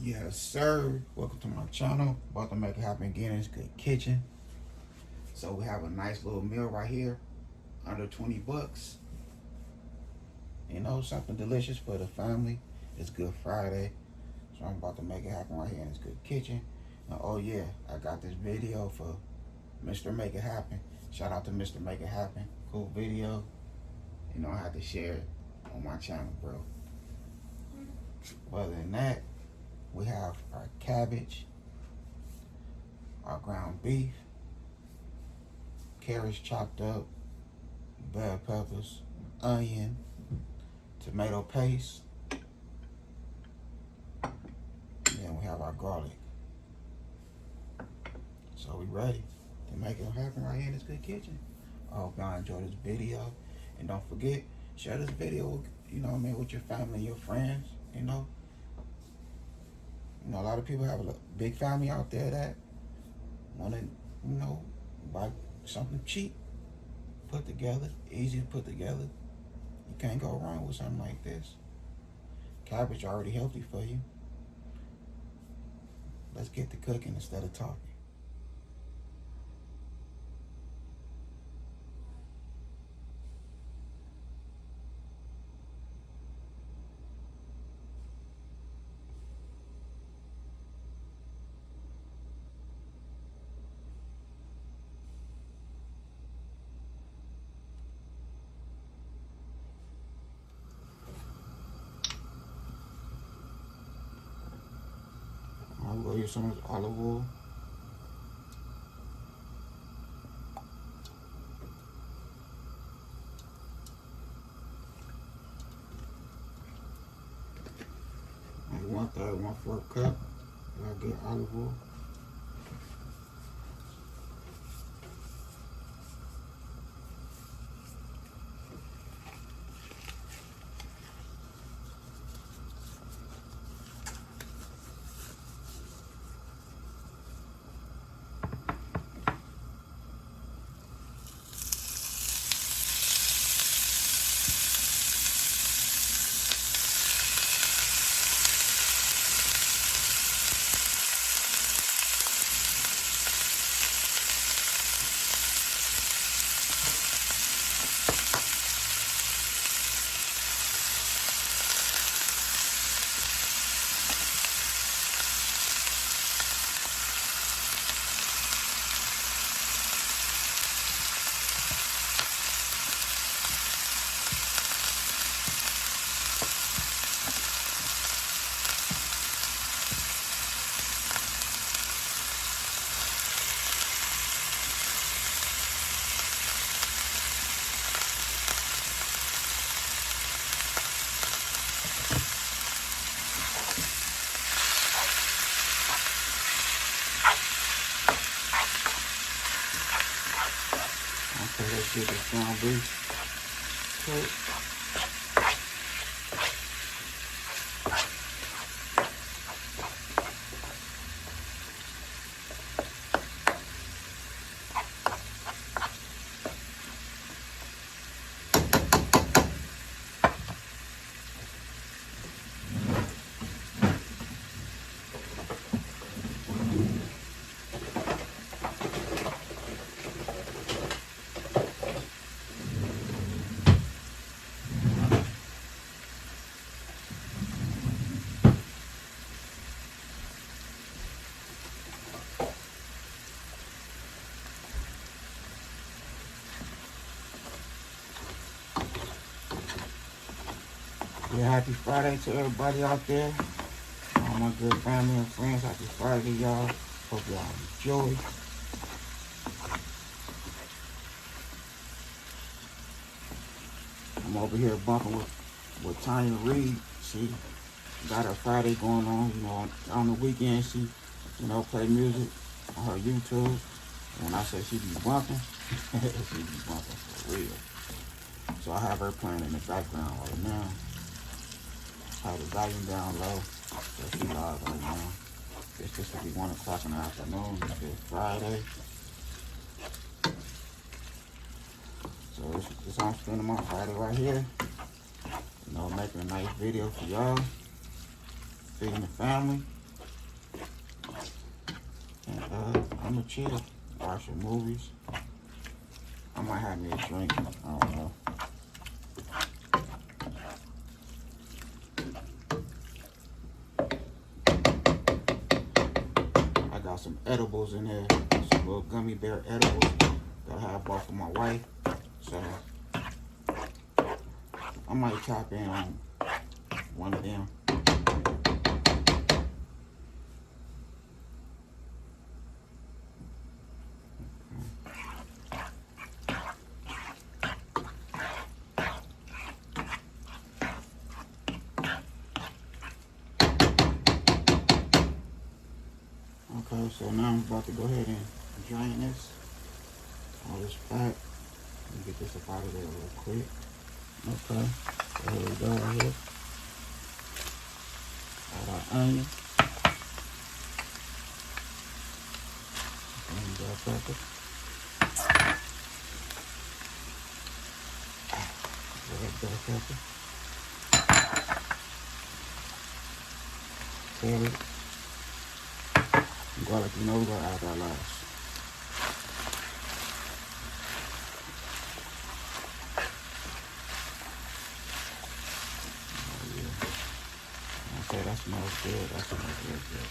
Yes, sir. Welcome to my channel. About to make it happen again in this good kitchen. So we have a nice little meal right here, under 20 bucks. You know, something delicious for the family. It's Good Friday. So I'm about to make it happen right here in this good kitchen. And oh yeah, I got this video for Mr. Make It Happen. Shout out to Mr. Make It Happen. Cool video. You know, I had to share it on my channel, bro. Other than that, we have our cabbage, our ground beef, carrots chopped up, bell peppers, onion, tomato paste, and then we have our garlic. So we ready to make it happen right here in this good kitchen. I hope y'all enjoy this video, and don't forget, share this video, you know what I mean, with your family and your friends. You know, a lot of people have a big family out there that want to, you know, buy something cheap, put together, easy to put together. You can't go wrong with something like this. Cabbage already healthy for you. Let's get to cooking instead of talking. I'm gonna use some of this olive oil. And 1/3, 1/4 cup. I get olive oil. Okay, let's get this ground beef cooked. Yeah, happy Friday to everybody out there. All my good family and friends, happy Friday, y'all. Hope y'all enjoy. I'm over here bumping with Tanya Reed. She got her Friday going on, you know, on the weekend. She, you know, play music on her YouTube. And when I say she be bumping, she be bumping for real. So I have her playing in the background right now. Have the volume down low, so she live right now. It's just to be 1 o'clock in the afternoon. It's Friday. So it's on spending my Friday right here. You know, making a nice video for y'all. Feeding the family. And I'm gonna chill, watch some movies. I might have me a drink. I don't know. I got some edibles in there, some little gummy bear edibles. Gotta have both for my wife. So I might tap in on one of them. Okay, so now I'm about to go ahead and drain this, all this fat. Let me get this up out of there real quick. Okay, so here we go right here. Add our onion. And bell pepper. Red bell pepper. Carrot. Garlic, you know we're gonna add that last. Oh yeah. Okay, that smells good. That smells real good.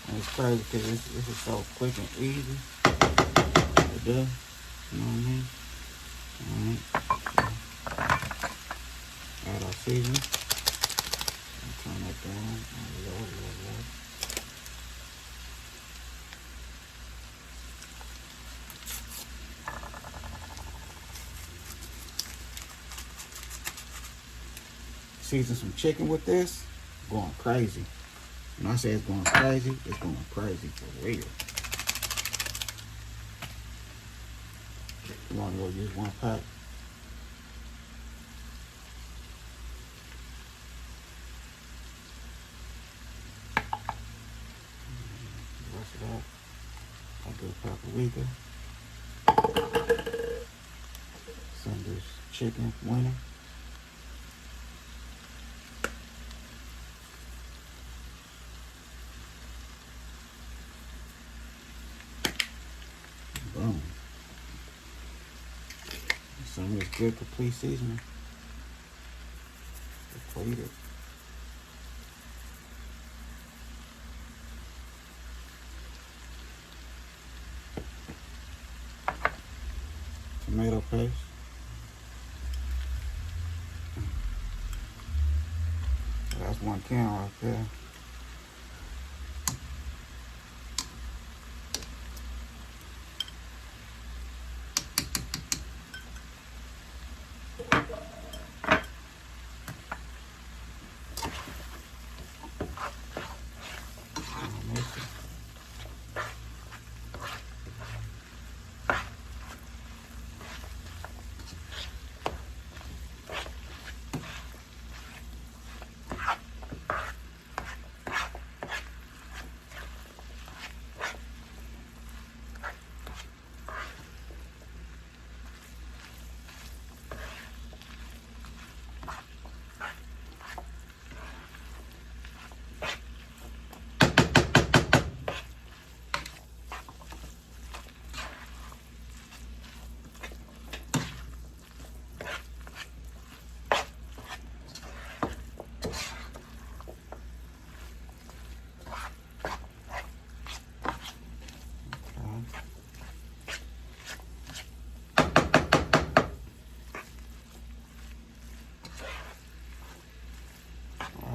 And it's crazy because this is so quick and easy to do. You know what I mean? Alright. Add our seasoning. Turn that down. Low. Season some chicken with this. Going crazy. When I say it's going crazy for real. You want to go use one pack? I'll do paprika. Some of this chicken winner. Boom. Some of this good complete seasoning. Completed. Tomato paste. That's 1 can right there.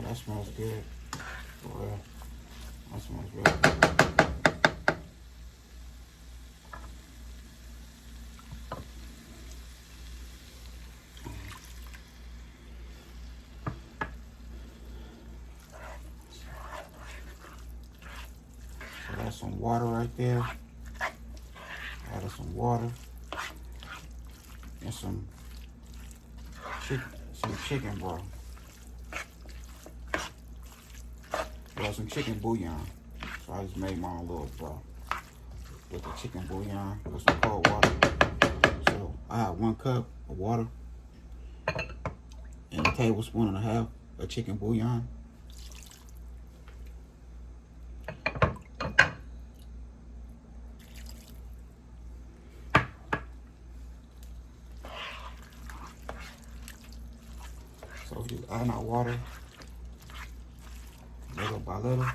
That smells good. For real. That smells really good. So that's some water right there. Added some water. And some chicken broth. Well, some chicken bouillon. So I just made my own little broth with the chicken bouillon with some cold water. So I have 1 cup of water and a tablespoon and a half a chicken bouillon. So we just add our water little by little.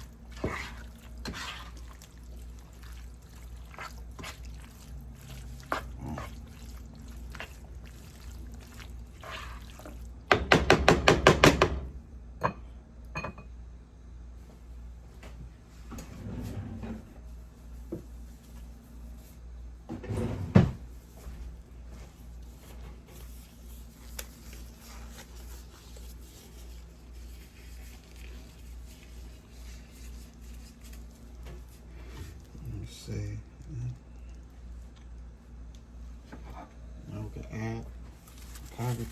Let's see. Now we can add cabbage.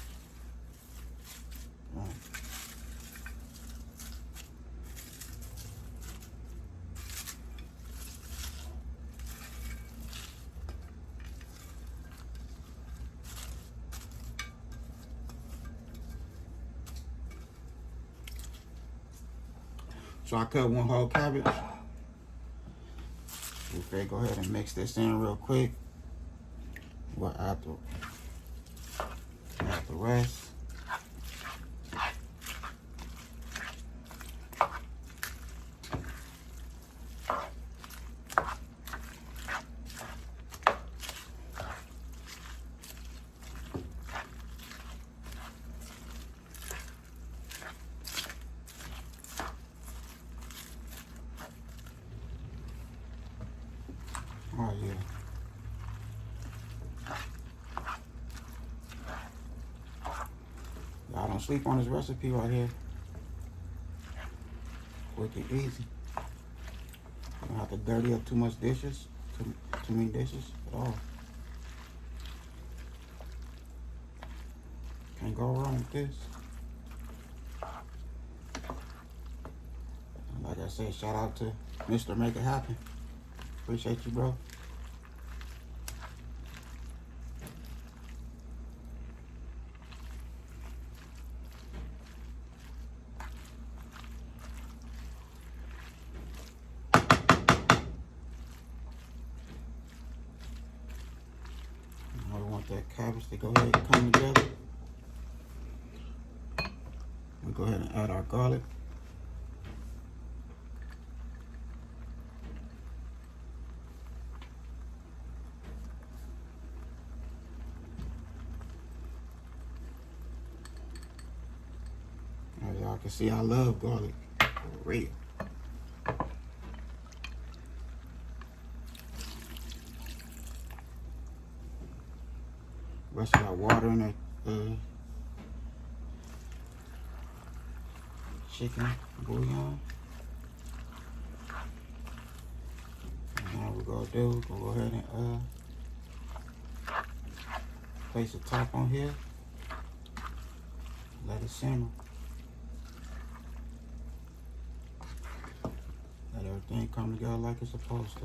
So I cut one whole cabbage. Okay, go ahead and mix this in real quick. We'll add the rest. Oh yeah. Y'all don't sleep on this recipe right here. Quick and easy. You don't have to dirty up too much dishes, too many dishes at all. Can't go wrong with this. And like I said, shout out to Mr. Make It Happen. Appreciate you, bro. Now we want that cabbage to go ahead and come together. We go ahead and add our garlic. As y'all can see, I love garlic for real. Rest of our water in that chicken bouillon. And now we're gonna go ahead and place the top on here. Let it simmer. Let everything come together like it's supposed to.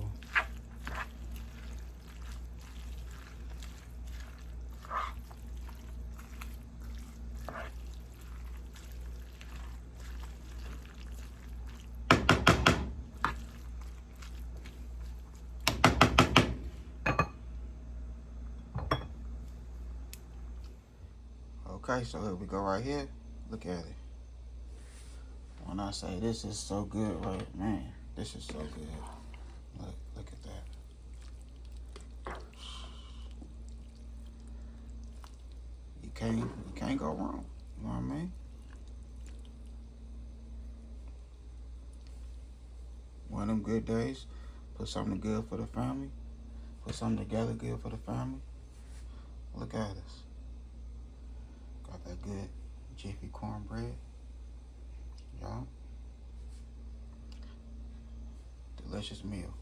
Okay, so here we go right here. Look at it. When I say this is so good, right, man, this is so good. Look at that. You can't go wrong. You know what I mean? One of them good days. Put something good for the family. Put something together good for the family. Look at us. Got that good Jiffy cornbread. Y'all. Delicious meal.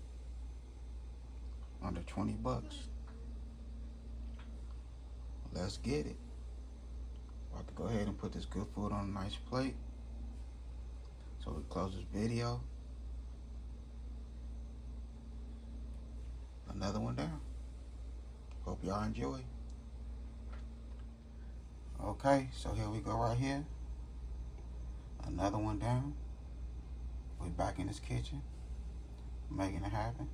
Under 20 bucks. Let's get it. About to go ahead and put this good food on a nice plate. So we close this video. Another one down. Hope y'all enjoy. Okay, so here we go right here. Another one down. We're back in this kitchen, making it happen.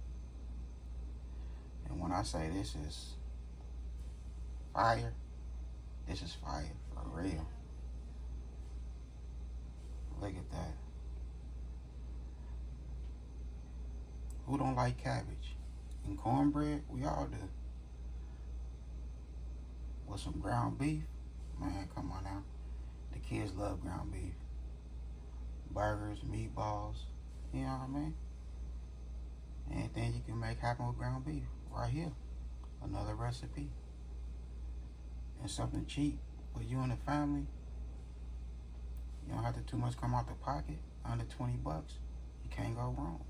And when I say this is fire, this is fire for real. Look at that. Who don't like cabbage? And cornbread, we all do. With some ground beef, man, come on now. The kids love ground beef. Burgers, meatballs, you know what I mean? Anything you can make happen with ground beef, right here. Another recipe. And something cheap for you and the family. You don't have to too much come out the pocket. Under 20 bucks, you can't go wrong.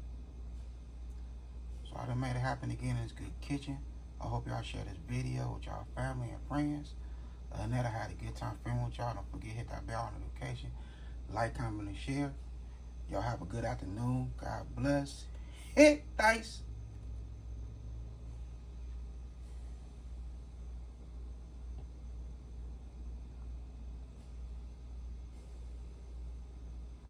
So I done made it happen again in this good kitchen. I hope y'all share this video with y'all family and friends. Other than that, I had a good time filming with y'all. Don't forget, hit that bell notification. Like, comment, and share. Y'all have a good afternoon. God bless. Hit dice.